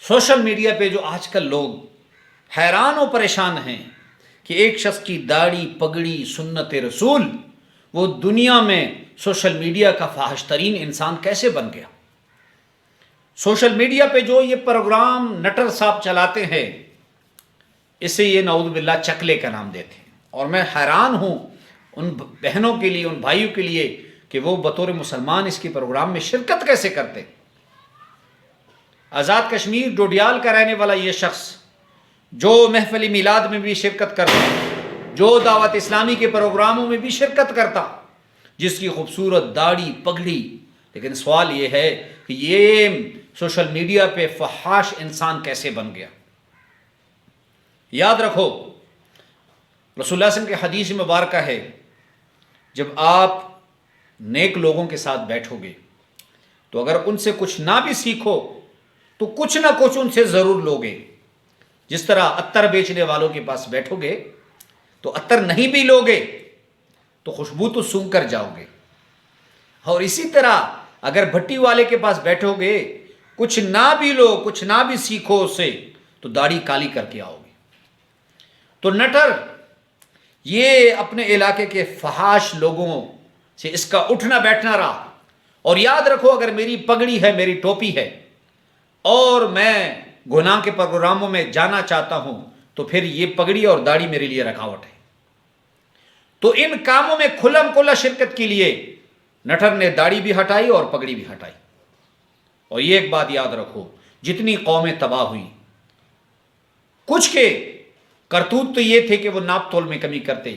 Social media پہ جو آج کل لوگ حیران و پریشان ہیں کہ ایک شخص کی داڑھی پگڑی سنت رسول وہ دنیا میں سوشل میڈیا کا فاحش ترین انسان کیسے بن گیا۔ سوشل میڈیا پہ جو یہ پروگرام نٹر صاحب چلاتے ہیں اسے یہ نعوذ باللہ چکلے کا نام دیتے ہیں، اور میں حیران ہوں ان بہنوں کے لیے، ان بھائیوں کے لیے کہ وہ بطور مسلمان اس کے پروگرام میں شرکت کیسے کرتے۔ آزاد کشمیر ڈوڈیال کا رہنے والا یہ شخص جو محفل میلاد میں بھی شرکت کرتا، جو دعوت اسلامی کے پروگراموں میں بھی شرکت کرتا، جس کی خوبصورت داڑھی پگڑی، لیکن سوال یہ ہے کہ یہ سوشل میڈیا پہ فحاش انسان کیسے بن گیا۔ یاد رکھو رسول اللہ صلی اللہ علیہ وسلم کے حدیث مبارکہ ہے، جب آپ نیک لوگوں کے ساتھ بیٹھو گے تو اگر ان سے کچھ نہ بھی سیکھو تو کچھ نہ کچھ ان سے ضرور لوگے۔ جس طرح عطر بیچنے والوں کے پاس بیٹھو گے تو عطر نہیں بھی لوگے تو خوشبو تو سونگھ کر جاؤ گے، اور اسی طرح اگر بھٹی والے کے پاس بیٹھو گے کچھ نہ بھی لو کچھ نہ بھی سیکھو اس سے تو داڑھی کالی کر کے آؤ گے۔ تو نٹر یہ اپنے علاقے کے فحاش لوگوں سے اس کا اٹھنا بیٹھنا رہا، اور یاد رکھو اگر میری پگڑی ہے، میری ٹوپی ہے اور میں گناہ کے پروگراموں میں جانا چاہتا ہوں تو پھر یہ پگڑی اور داڑھی میرے لیے رکاوٹ ہے۔ تو ان کاموں میں کھلم کھلا شرکت کے لیے نٹر نے داڑھی بھی ہٹائی اور پگڑی بھی ہٹائی۔ اور یہ ایک بات یاد رکھو، جتنی قومیں تباہ ہوئی، کچھ کے کرتوت تو یہ تھے کہ وہ ناپ تول میں کمی کرتے،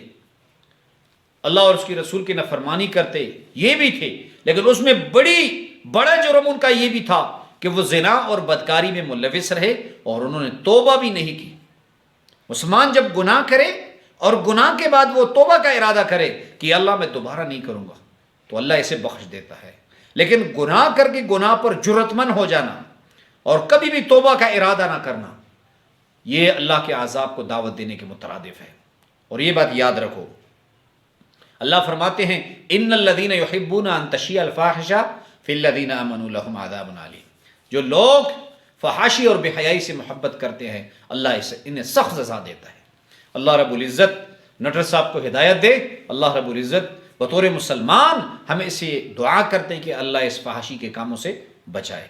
اللہ اور اس کی رسول کی نافرمانی کرتے، یہ بھی تھے، لیکن اس میں بڑا جرم ان کا یہ بھی تھا کہ وہ زنا اور بدکاری میں ملوث رہے اور انہوں نے توبہ بھی نہیں کی۔ مسلمان جب گناہ کرے اور گناہ کے بعد وہ توبہ کا ارادہ کرے کہ اللہ میں دوبارہ نہیں کروں گا تو اللہ اسے بخش دیتا ہے، لیکن گناہ کر کے گناہ پر جرأت مند ہو جانا اور کبھی بھی توبہ کا ارادہ نہ کرنا، یہ اللہ کے عذاب کو دعوت دینے کے مترادف ہے۔ اور یہ بات یاد رکھو، اللہ فرماتے ہیں ان الذین یحبون ان تشیع الفاحشہ فی الذین آمنوا لہم عذاب علیم۔ جو لوگ فحاشی اور بے حیائی سے محبت کرتے ہیں اللہ انہیں سخت سزا دیتا ہے۔ اللہ رب العزت نٹر صاحب کو ہدایت دے۔ اللہ رب العزت بطور مسلمان ہمیں اسے دعا کرتے ہیں کہ اللہ اس فحاشی کے کاموں سے بچائے۔